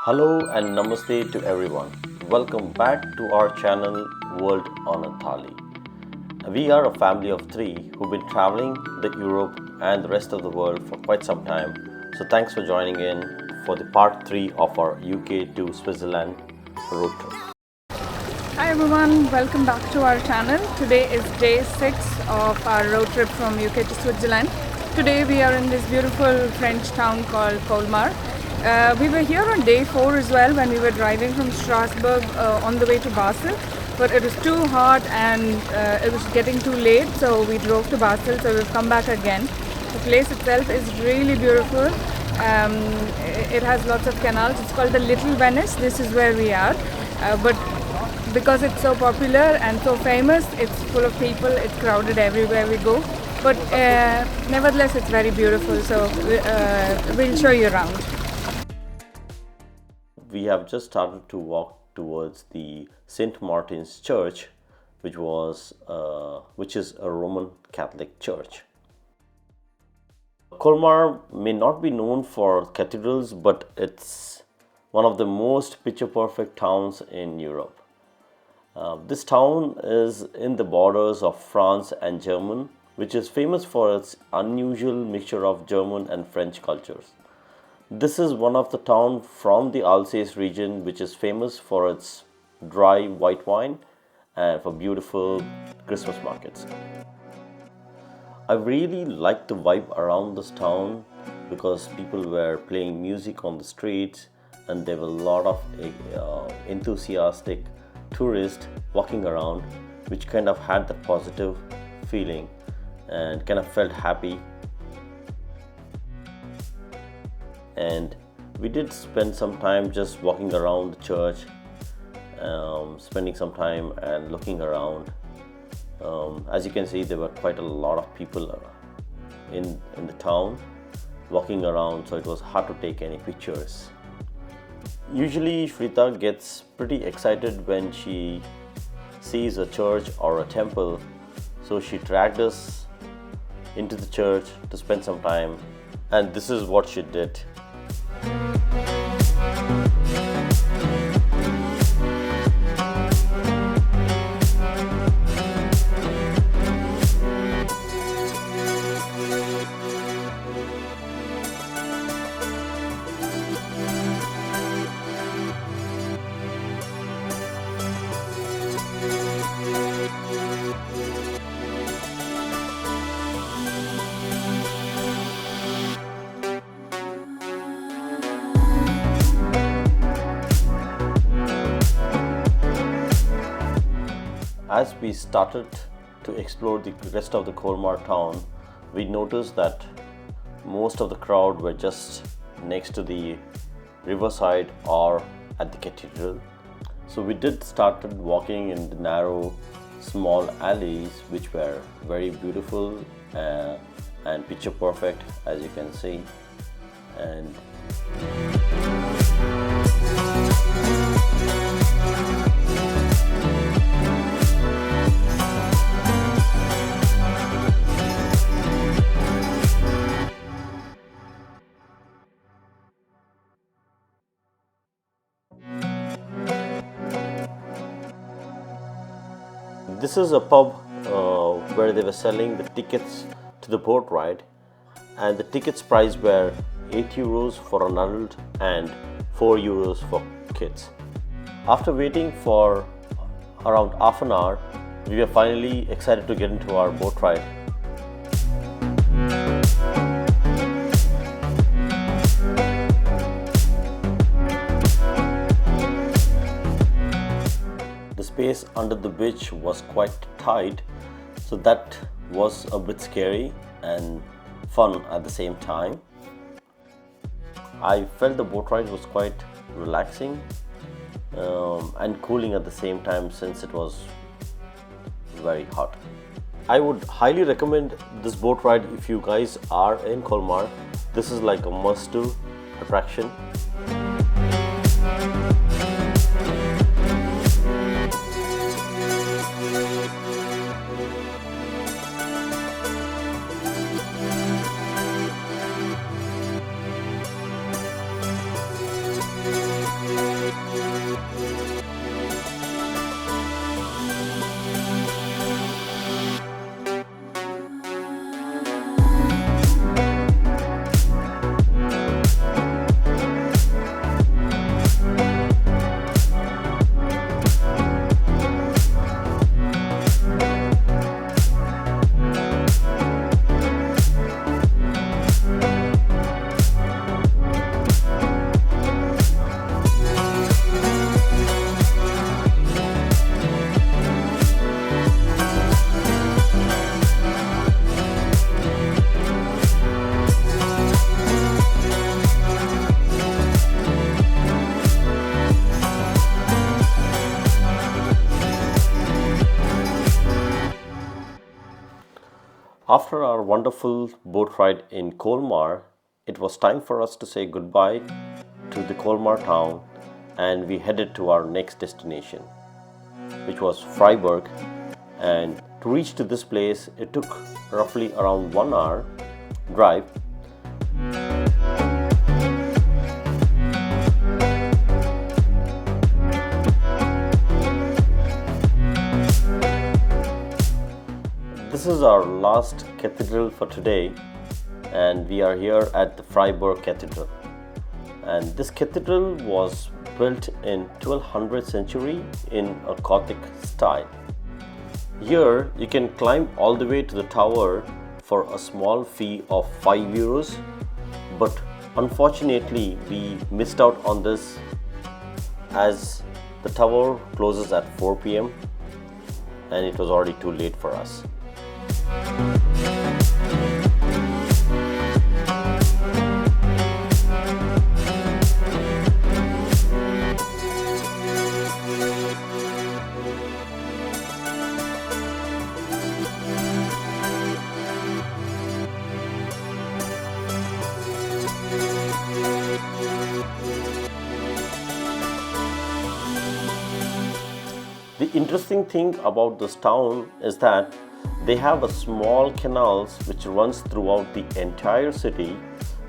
Hello and namaste to everyone. Welcome back to our channel World on a Thali. We are a family of three who've been traveling the Europe and the rest of the world for quite some time. So thanks for joining in for the part 3 of our UK to Switzerland road trip. Hi everyone, welcome back to our channel. Today is day 6 of our road trip from UK to Switzerland. Today we are in this beautiful French town called Colmar. We were here on day 4 as well when we were driving from Strasbourg on the way to Basel, but it was too hot and it was getting too late, so we drove to Basel, so we've come back again. The place itself is really beautiful. It has lots of canals. It's called the Little Venice. This is where we are, but because it's so popular and so famous, it's full of people, it's crowded everywhere we go, but nevertheless it's very beautiful, so we'll show you around. We have just started to walk towards the St. Martin's Church, which is a Roman Catholic church. Colmar may not be known for cathedrals, but it's one of the most picture-perfect towns in Europe. This town is in the borders of France and Germany, which is famous for its unusual mixture of German and French cultures. This is one of the towns from the Alsace region, which is famous for its dry white wine and for beautiful Christmas markets. I really liked the vibe around this town because people were playing music on the streets and there were a lot of enthusiastic tourists walking around, which kind of had that positive feeling and kind of felt happy. And we did spend some time just walking around the church, spending some time and looking around. As you can see, there were quite a lot of people in the town walking around, so it was hard to take any pictures. Usually Shrita gets pretty excited when she sees a church or a temple, so she dragged us into the church to spend some time, and this is what she did. As we started to explore the rest of the Colmar town, we noticed that most of the crowd were just next to the riverside or at the cathedral. So we did started walking in the narrow, small alleys, which were very beautiful and picture perfect, as you can see. And this is a pub where they were selling the tickets to the boat ride, and the tickets price were €8 for an adult and €4 for kids. After waiting for around half an hour, we were finally excited to get into our boat ride. The space under the bridge was quite tight, so that was a bit scary and fun at the same time. I felt the boat ride was quite relaxing and cooling at the same time, since it was very hot. I would highly recommend this boat ride if you guys are in Colmar. This is like a must-do attraction. After our wonderful boat ride in Colmar, it was time for us to say goodbye to the Colmar town, and we headed to our next destination, which was Freiburg. And to reach to this place, it took roughly around 1 hour drive. This is our last cathedral for today, and we are here at the Freiburg Cathedral. And this cathedral was built in 1200th century in a Gothic style. Here you can climb all the way to the tower for a small fee of 5 euros, but unfortunately we missed out on this as the tower closes at 4 p.m. and it was already too late for us. The interesting thing about this town is that they have a small canals which runs throughout the entire city,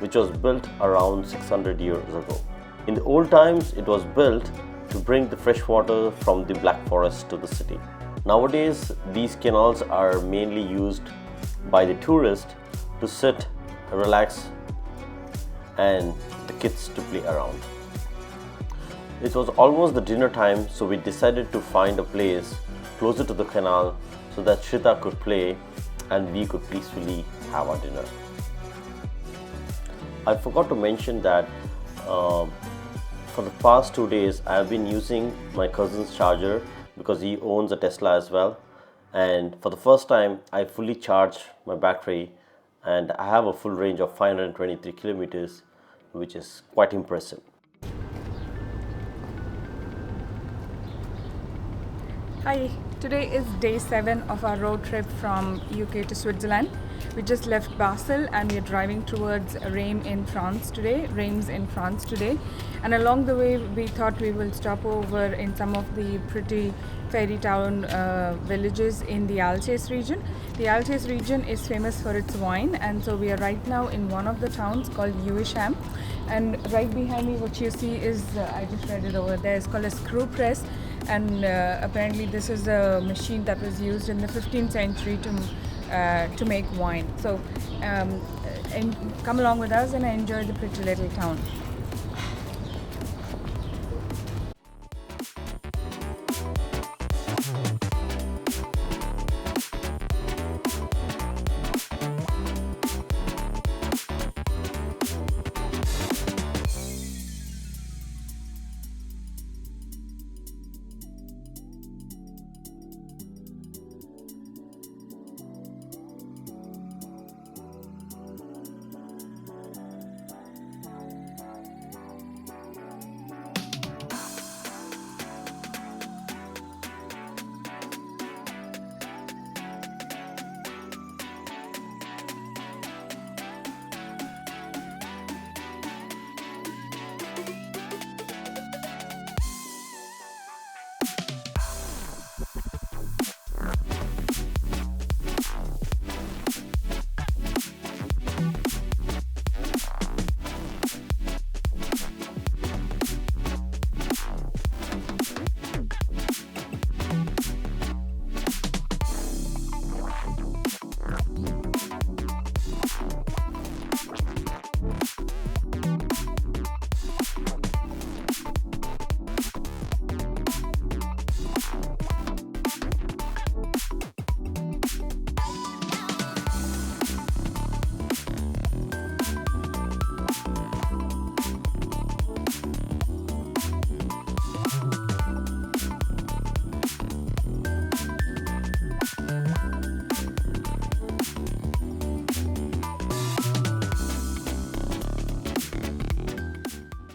which was built around 600 years ago. In the old times, it was built to bring the fresh water from the Black Forest to the city. Nowadays, these canals are mainly used by the tourists to sit, relax, and the kids to play around. It was almost the dinner time, so we decided to find a place closer to the canal so that Shrita could play and we could peacefully have our dinner. I forgot to mention that for the past 2 days I have been using my cousin's charger because he owns a Tesla as well, and for the first time I fully charged my battery and I have a full range of 523 kilometers, which is quite impressive. Hi, today is day 7 of our road trip from UK to Switzerland. We just left Basel and we are driving towards Reims in France today. And along the way we thought we will stop over in some of the pretty fairy town villages in the Alsace region. The Alsace region is famous for its wine, and so we are right now in one of the towns called Lewisham. And right behind me what you see is, I just read it over there, it's called a screw press. And apparently this is a machine that was used in the 15th century to make wine. So come along with us and enjoy the pretty little town.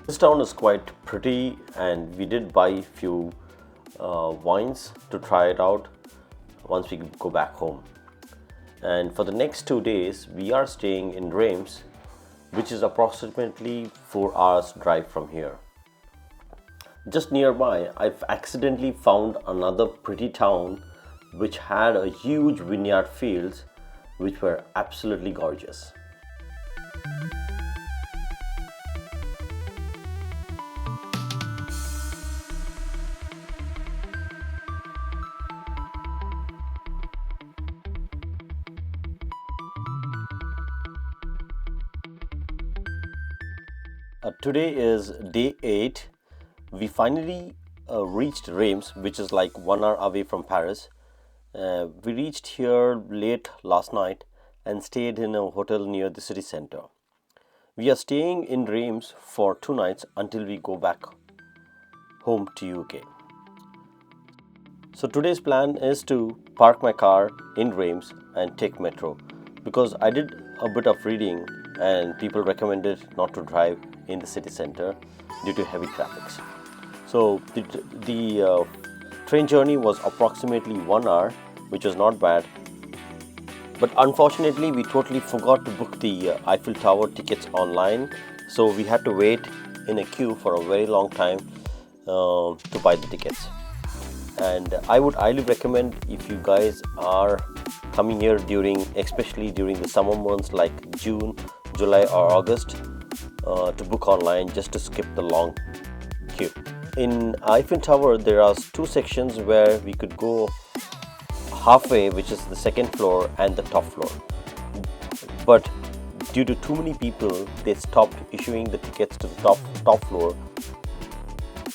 This town is quite pretty, and we did buy a few wines to try it out once we go back home. and for the next 2 days we are staying in Reims, which is approximately 4 hours drive from here. Just nearby, I've accidentally found another pretty town which had a huge vineyard fields which were absolutely gorgeous. Today is day 8. We finally reached Reims, which is like 1 hour away from Paris. We reached here late last night and stayed in a hotel near the city center. We are staying in Reims for 2 nights until we go back home to UK. So today's plan is to park my car in Reims and take metro, because I did a bit of reading and people recommended not to drive in the city center due to heavy traffic. So the train journey was approximately 1 hour, which was not bad. But unfortunately, we totally forgot to book the Eiffel Tower tickets online. So we had to wait in a queue for a very long time to buy the tickets. And I would highly recommend, if you guys are coming here especially during the summer months like June, July or August, to book online just to skip the long queue. In Eiffel Tower, there are 2 sections where we could go halfway, which is the second floor and the top floor. But due to too many people, they stopped issuing the tickets to the top floor,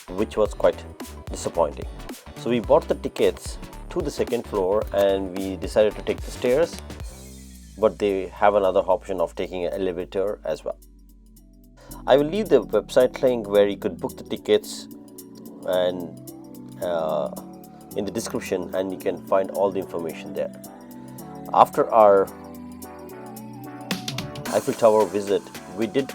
which was quite disappointing. So we bought the tickets to the second floor and we decided to take the stairs, but they have another option of taking an elevator as well. I will leave the website link where you could book the tickets and in the description, and you can find all the information there. After our Eiffel Tower visit, we did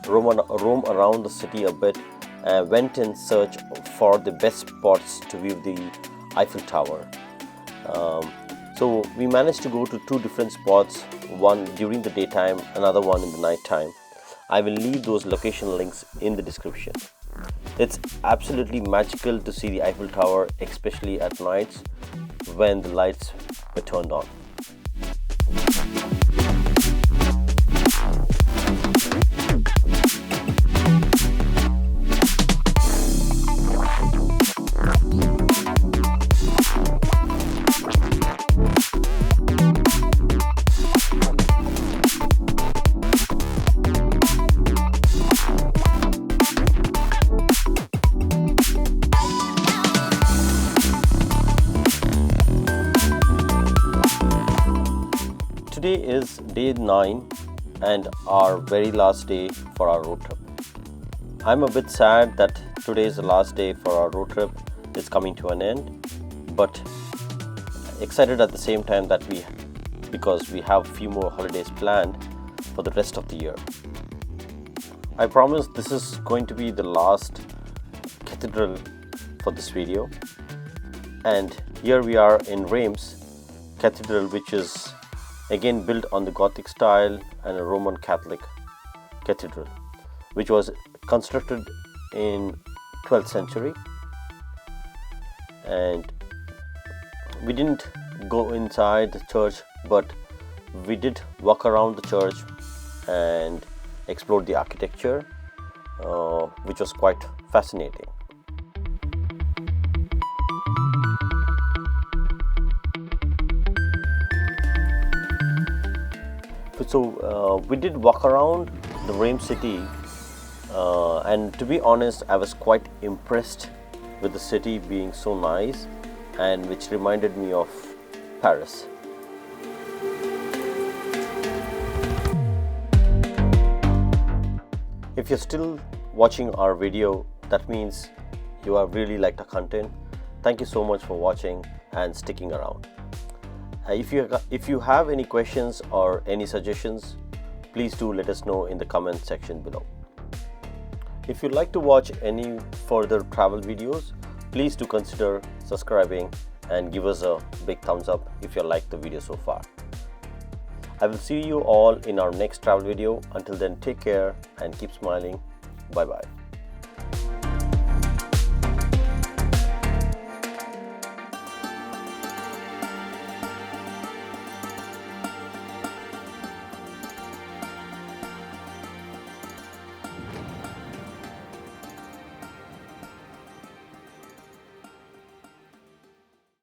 roam around the city a bit and went in search for the best spots to view the Eiffel Tower. So we managed to go to 2 different spots, one during the daytime, another one in the night time. I will leave those location links in the description. It's absolutely magical to see the Eiffel Tower, especially at nights when the lights were turned on. Today is day 9 and our very last day for our road trip. I'm a bit sad that today is the last day for our road trip. It's coming to an end, but excited at the same time because we have a few more holidays planned for the rest of the year. I promise this is going to be the last cathedral for this video, and here we are in Reims Cathedral, which is again built on the Gothic style and a Roman Catholic cathedral, which was constructed in 12th century. And we didn't go inside the church, but we did walk around the church and explored the architecture, which was quite fascinating. So we did walk around the Reims city, and to be honest, I was quite impressed with the city being so nice, and which reminded me of Paris. If you're still watching our video, that means you have really liked the content. Thank you so much for watching and sticking around. If you have any questions or any suggestions, please do let us know in the comment section below. If you'd like to watch any further travel videos, please do consider subscribing and give us a big thumbs up if you liked the video so far. I will see you all in our next travel video. Until then, take care and keep smiling. Bye bye.